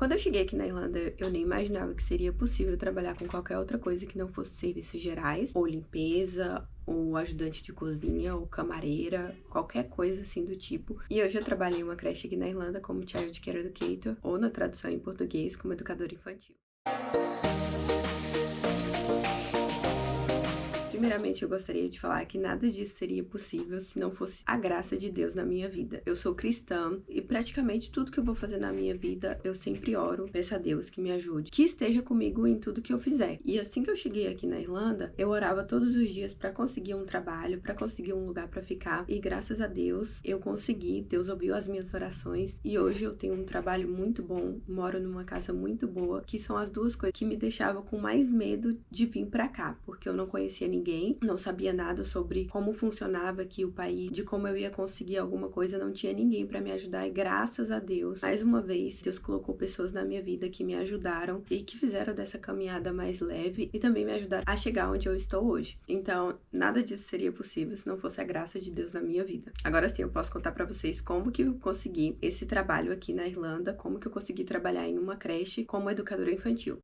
Quando eu cheguei aqui na Irlanda, eu nem imaginava que seria possível trabalhar com qualquer outra coisa que não fosse serviços gerais, ou limpeza, ou ajudante de cozinha, ou camareira, qualquer coisa assim do tipo. E hoje eu trabalho em uma creche aqui na Irlanda como Child Care Educator, ou na tradução em português, como educadora infantil. Primeiramente, eu gostaria de falar que nada disso seria possível se não fosse a graça de Deus na minha vida. Eu sou cristã e praticamente tudo que eu vou fazer na minha vida, eu sempre oro, peço a Deus que me ajude, que esteja comigo em tudo que eu fizer. E assim que eu cheguei aqui na Irlanda, eu orava todos os dias para conseguir um trabalho, para conseguir um lugar para ficar. E graças a Deus, eu consegui. Deus ouviu as minhas orações e hoje eu tenho um trabalho muito bom, moro numa casa muito boa, que são as duas coisas que me deixavam com mais medo de vir para cá, porque eu não conhecia ninguém, não sabia nada sobre como funcionava aqui o país, de como eu ia conseguir alguma coisa, não tinha ninguém para me ajudar e graças a Deus, mais uma vez, Deus colocou pessoas na minha vida que me ajudaram e que fizeram dessa caminhada mais leve e também me ajudaram a chegar onde eu estou hoje. Então, nada disso seria possível se não fosse a graça de Deus na minha vida. Agora sim, eu posso contar para vocês como que eu consegui esse trabalho aqui na Irlanda, como que eu consegui trabalhar em uma creche como educadora infantil.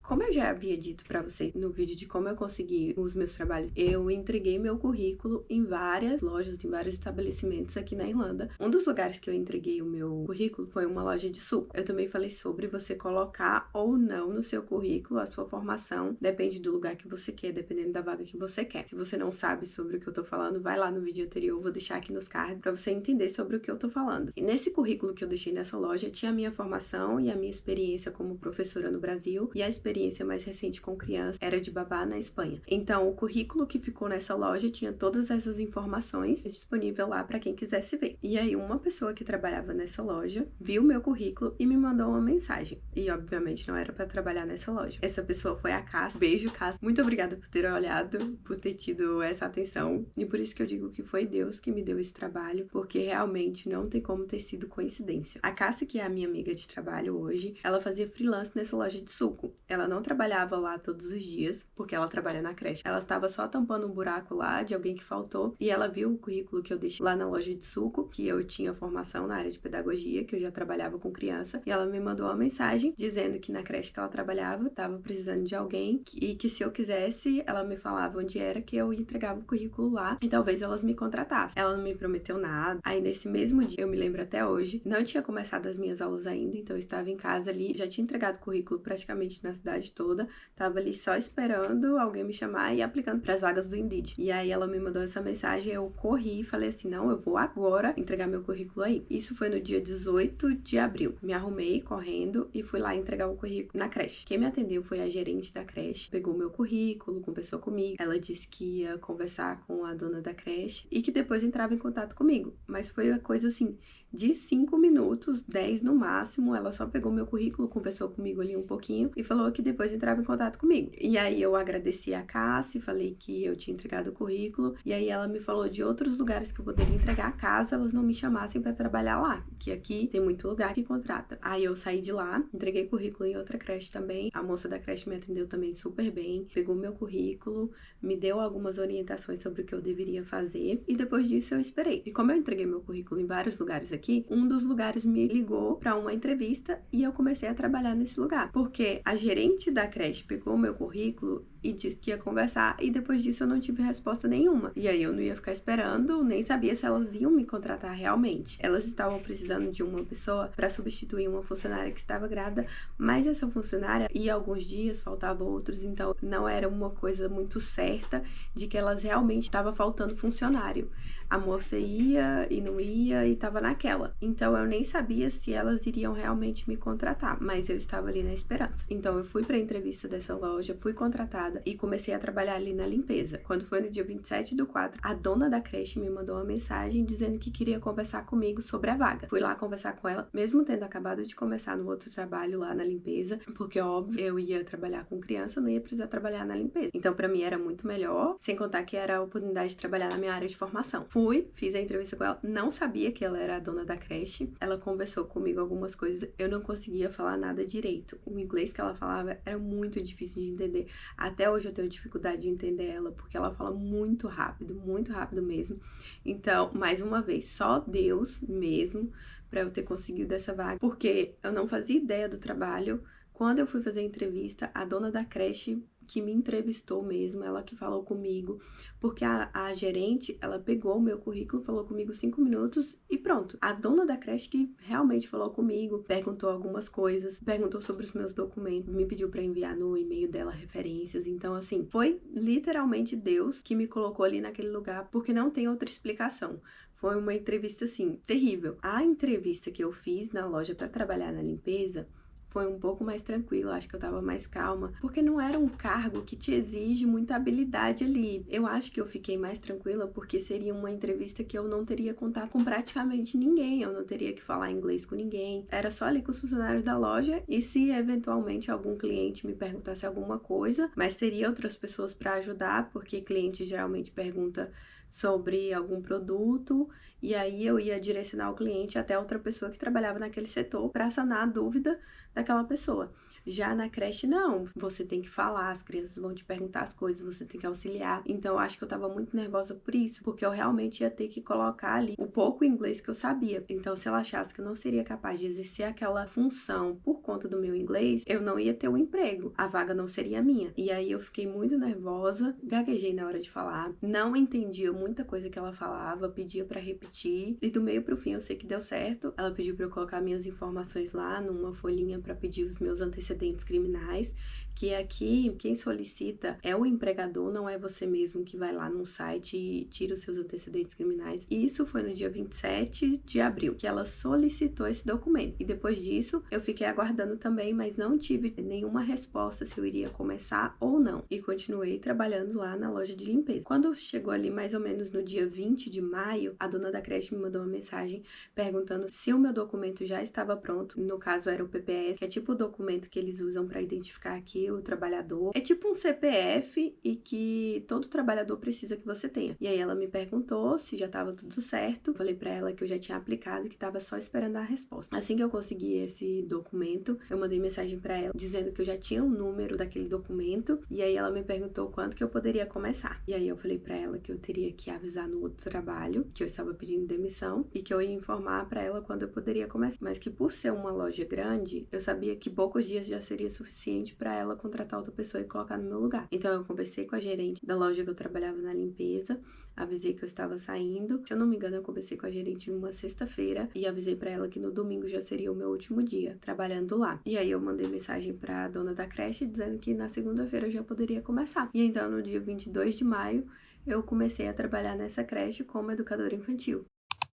Como eu já havia dito para vocês no vídeo de como eu consegui os meus trabalhos, eu entreguei meu currículo em várias lojas, em vários estabelecimentos aqui na Irlanda. Um dos lugares que eu entreguei o meu currículo foi uma loja de suco. Eu também falei sobre você colocar ou não no seu currículo a sua formação, depende do lugar que você quer, dependendo da vaga que você quer. Se você não sabe sobre o que eu tô falando, vai lá no vídeo anterior, eu vou deixar aqui nos cards para você entender sobre o que eu tô falando. E nesse currículo que eu deixei nessa loja, tinha a minha formação e a minha experiência como professora no Brasil e a experiência mais recente com criança era de babá na Espanha. Então, o currículo que ficou nessa loja tinha todas essas informações disponível lá para quem quisesse ver. E aí, uma pessoa que trabalhava nessa loja viu meu currículo e me mandou uma mensagem. E, obviamente, não era para trabalhar nessa loja. Essa pessoa foi a Cássia. Beijo, Cássia. Muito obrigada por ter olhado, por ter tido essa atenção. E por isso que eu digo que foi Deus que me deu esse trabalho, porque realmente não tem como ter sido coincidência. A Cássia, que é a minha amiga de trabalho hoje, ela fazia freelance nessa loja de suco. Ela não trabalhava lá todos os dias, porque ela trabalha na creche. Ela estava só tampando um buraco lá de alguém que faltou e ela viu o currículo que eu deixei lá na loja de suco, que eu tinha formação na área de pedagogia, que eu já trabalhava com criança, e ela me mandou uma mensagem dizendo que na creche que ela trabalhava estava precisando de alguém e que se eu quisesse, ela me falava onde era que eu entregava o currículo lá e talvez elas me contratassem. Ela não me prometeu nada. Aí nesse mesmo dia, eu me lembro até hoje, não tinha começado as minhas aulas ainda, então eu estava em casa ali, já tinha entregado o currículo praticamente na cidade toda, tava ali só esperando alguém me chamar e aplicando para as vagas do Indeed. E aí ela me mandou essa mensagem, eu corri e falei assim, não, eu vou agora entregar meu currículo aí. Isso foi no dia 18 de abril. Me arrumei correndo e fui lá entregar o currículo na creche. Quem me atendeu foi a gerente da creche, pegou meu currículo, conversou comigo. Ela disse que ia conversar com a dona da creche e que depois entrava em contato comigo. Mas foi uma coisa assim, de 5 minutos, 10 no máximo. Ela só pegou meu currículo, conversou comigo ali um pouquinho e falou que depois entrava em contato comigo. E aí eu agradeci a Cassie, falei que eu tinha entregado o currículo e aí ela me falou de outros lugares que eu poderia entregar caso elas não me chamassem para trabalhar lá, que aqui tem muito lugar que contrata. Aí eu saí de lá, entreguei currículo em outra creche também. A moça da creche me atendeu também super bem, pegou meu currículo, me deu algumas orientações sobre o que eu deveria fazer e depois disso eu esperei. E como eu entreguei meu currículo em vários lugares aqui, um dos lugares me ligou para uma entrevista e eu comecei a trabalhar nesse lugar, porque a gerente da creche pegou meu currículo e disse que ia conversar e depois disso eu não tive resposta nenhuma. E aí eu não ia ficar esperando, nem sabia se elas iam me contratar realmente. Elas estavam precisando de uma pessoa para substituir uma funcionária que estava grávida, mas essa funcionária ia alguns dias, faltavam outros, então não era uma coisa muito certa de que elas realmente estava faltando funcionário. A moça ia e não ia e estava naquela. Então eu nem sabia se elas iriam realmente me contratar, mas eu estava ali na esperança. Então eu fui para a entrevista dessa loja, fui contratada e comecei a trabalhar ali na limpeza. Quando foi no dia 27/4, a dona da creche me mandou uma mensagem dizendo que queria conversar comigo sobre a vaga. Fui lá conversar com ela, mesmo tendo acabado de começar no outro trabalho lá na limpeza, porque óbvio, eu ia trabalhar com criança, eu não ia precisar trabalhar na limpeza. Então para mim era muito melhor, sem contar que era a oportunidade de trabalhar na minha área de formação. Fui, fiz a entrevista com ela, não sabia que ela era a dona da creche. Ela conversou comigo algumas coisas, eu não conseguia falar nada direito. O inglês que ela falava era muito difícil de entender. Até Até hoje eu tenho dificuldade de entender ela, porque ela fala muito rápido mesmo. Então, mais uma vez, só Deus mesmo para eu ter conseguido essa vaga, porque eu não fazia ideia do trabalho. Quando eu fui fazer a entrevista, a dona da creche que me entrevistou mesmo, ela que falou comigo, porque a gerente, ela pegou o meu currículo, falou comigo 5 minutos e pronto. A dona da creche que realmente falou comigo, perguntou algumas coisas, perguntou sobre os meus documentos, me pediu para enviar no e-mail dela referências. Então, assim, foi literalmente Deus que me colocou ali naquele lugar, porque não tem outra explicação. Foi uma entrevista, assim, terrível. A entrevista que eu fiz na loja para trabalhar na limpeza foi um pouco mais tranquilo, acho que eu tava mais calma, porque não era um cargo que te exige muita habilidade ali. Eu acho que eu fiquei mais tranquila porque seria uma entrevista que eu não teria contato com praticamente ninguém, eu não teria que falar inglês com ninguém. Era só ali com os funcionários da loja e se eventualmente algum cliente me perguntasse alguma coisa, mas teria outras pessoas para ajudar, porque cliente geralmente pergunta sobre algum produto e aí eu ia direcionar o cliente até outra pessoa que trabalhava naquele setor para sanar a dúvida daquela pessoa. Já na creche, não. Você tem que falar, as crianças vão te perguntar as coisas, você tem que auxiliar. Então, eu acho que eu tava muito nervosa por isso, porque eu realmente ia ter que colocar ali o pouco inglês que eu sabia. Então, se ela achasse que eu não seria capaz de exercer aquela função por conta do meu inglês, eu não ia ter um emprego. A vaga não seria minha. E aí, eu fiquei muito nervosa, gaguejei na hora de falar, não entendia muita coisa que ela falava, pedia pra repetir. E do meio pro fim, eu sei que deu certo. Ela pediu pra eu colocar minhas informações lá numa folhinha para pedir os meus antecedentes criminais, que aqui quem solicita é o empregador, não é você mesmo que vai lá no site e tira os seus antecedentes criminais. E isso foi no dia 27 de abril que ela solicitou esse documento. E depois disso, eu fiquei aguardando também, mas não tive nenhuma resposta se eu iria começar ou não. E continuei trabalhando lá na loja de limpeza. Quando chegou ali mais ou menos no dia 20 de maio, a dona da creche me mandou uma mensagem perguntando se o meu documento já estava pronto. No caso, era o PPS, que é tipo o documento que eles usam para identificar aqui o trabalhador. É tipo um CPF e que todo trabalhador precisa que você tenha. E aí ela me perguntou se já estava tudo certo. Eu falei para ela que eu já tinha aplicado e que estava só esperando a resposta. Assim que eu consegui esse documento, eu mandei mensagem para ela dizendo que eu já tinha o número daquele documento. E aí ela me perguntou quando que eu poderia começar. E aí eu falei para ela que eu teria que avisar no outro trabalho que eu estava pedindo demissão e que eu ia informar para ela quando eu poderia começar. Mas que por ser uma loja grande, eu sabia que poucos dias já seria suficiente para ela contratar outra pessoa e colocar no meu lugar. Então eu conversei com a gerente da loja que eu trabalhava na limpeza, avisei que eu estava saindo. Se eu não me engano, eu conversei com a gerente numa sexta-feira e avisei para ela que no domingo já seria o meu último dia trabalhando lá. E aí eu mandei mensagem para a dona da creche dizendo que na segunda-feira eu já poderia começar. E então no dia 22 de maio eu comecei a trabalhar nessa creche como educadora infantil.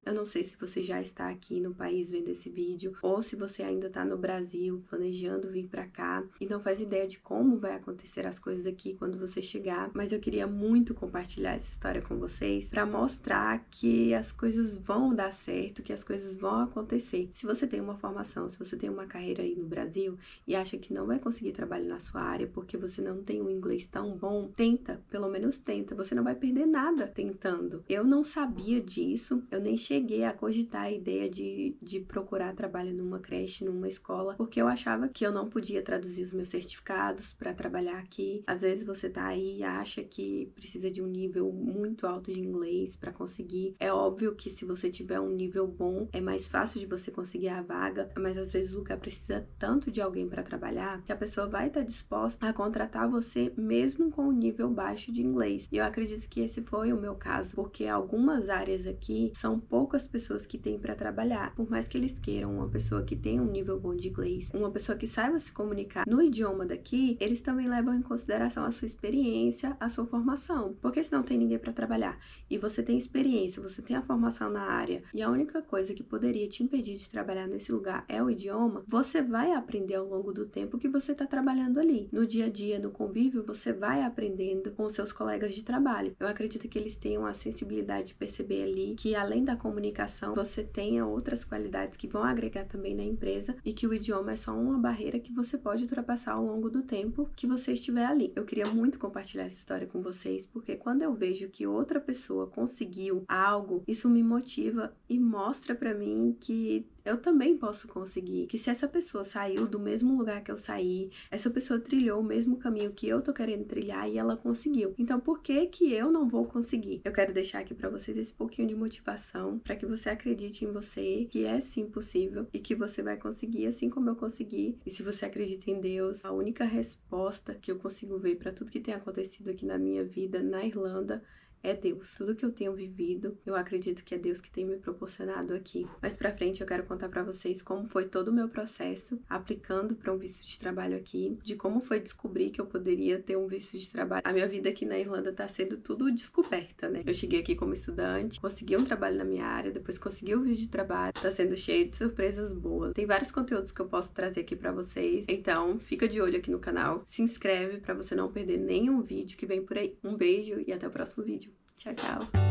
Eu não sei se você já está aqui no país vendo esse vídeo ou se você ainda está no Brasil planejando vir para cá e não faz ideia de como vai acontecer as coisas aqui quando você chegar, mas eu queria muito compartilhar essa história com vocês para mostrar que as coisas vão dar certo, que as coisas vão acontecer. Se você tem uma formação, se você tem uma carreira aí no Brasil e acha que não vai conseguir trabalho na sua área porque você não tem um inglês tão bom, tenta, pelo menos tenta, você não vai perder nada tentando. Eu não sabia disso, eu nem cheguei a cogitar a ideia de procurar trabalho numa creche, numa escola, porque eu achava que eu não podia traduzir os meus certificados para trabalhar aqui. Às vezes você tá aí e acha que precisa de um nível muito alto de inglês para conseguir. É óbvio que se você tiver um nível bom, é mais fácil de você conseguir a vaga, mas às vezes o lugar precisa tanto de alguém para trabalhar que a pessoa vai estar disposta a contratar você mesmo com um nível baixo de inglês. E eu acredito que esse foi o meu caso, porque algumas áreas aqui são poucas pessoas que têm para trabalhar. Por mais que eles queiram uma pessoa que tenha um nível bom de inglês, uma pessoa que saiba se comunicar no idioma daqui, eles também levam em consideração a sua experiência, a sua formação. Porque se não tem ninguém para trabalhar e você tem experiência, você tem a formação na área e a única coisa que poderia te impedir de trabalhar nesse lugar é o idioma, você vai aprender ao longo do tempo que você está trabalhando ali. No dia a dia, no convívio, você vai aprendendo com os seus colegas de trabalho. Eu acredito que eles tenham a sensibilidade de perceber ali que além da comunicação, você tenha outras qualidades que vão agregar também na empresa e que o idioma é só uma barreira que você pode ultrapassar ao longo do tempo que você estiver ali. Eu queria muito compartilhar essa história com vocês, porque quando eu vejo que outra pessoa conseguiu algo, isso me motiva e mostra pra mim que eu também posso conseguir. Que se essa pessoa saiu do mesmo lugar que eu saí, essa pessoa trilhou o mesmo caminho que eu tô querendo trilhar e ela conseguiu. Então, por que que eu não vou conseguir? Eu quero deixar aqui pra vocês esse pouquinho de motivação pra que você acredite em você, que é sim possível e que você vai conseguir, assim como eu consegui. E se você acredita em Deus, a única resposta que eu consigo ver pra tudo que tem acontecido aqui na minha vida na Irlanda é Deus. Tudo que eu tenho vivido, eu acredito que é Deus que tem me proporcionado aqui. Mais pra frente eu quero contar pra vocês como foi todo o meu processo aplicando pra um visto de trabalho aqui, de como foi descobrir que eu poderia ter um visto de trabalho. A minha vida aqui na Irlanda tá sendo tudo descoberta, né? Eu cheguei aqui como estudante, consegui um trabalho na minha área, depois consegui o visto de trabalho, tá sendo cheio de surpresas boas. Tem vários conteúdos que eu posso trazer aqui pra vocês, então fica de olho aqui no canal, se inscreve pra você não perder nenhum vídeo que vem por aí. Um beijo e até o próximo vídeo. Tchau, tchau!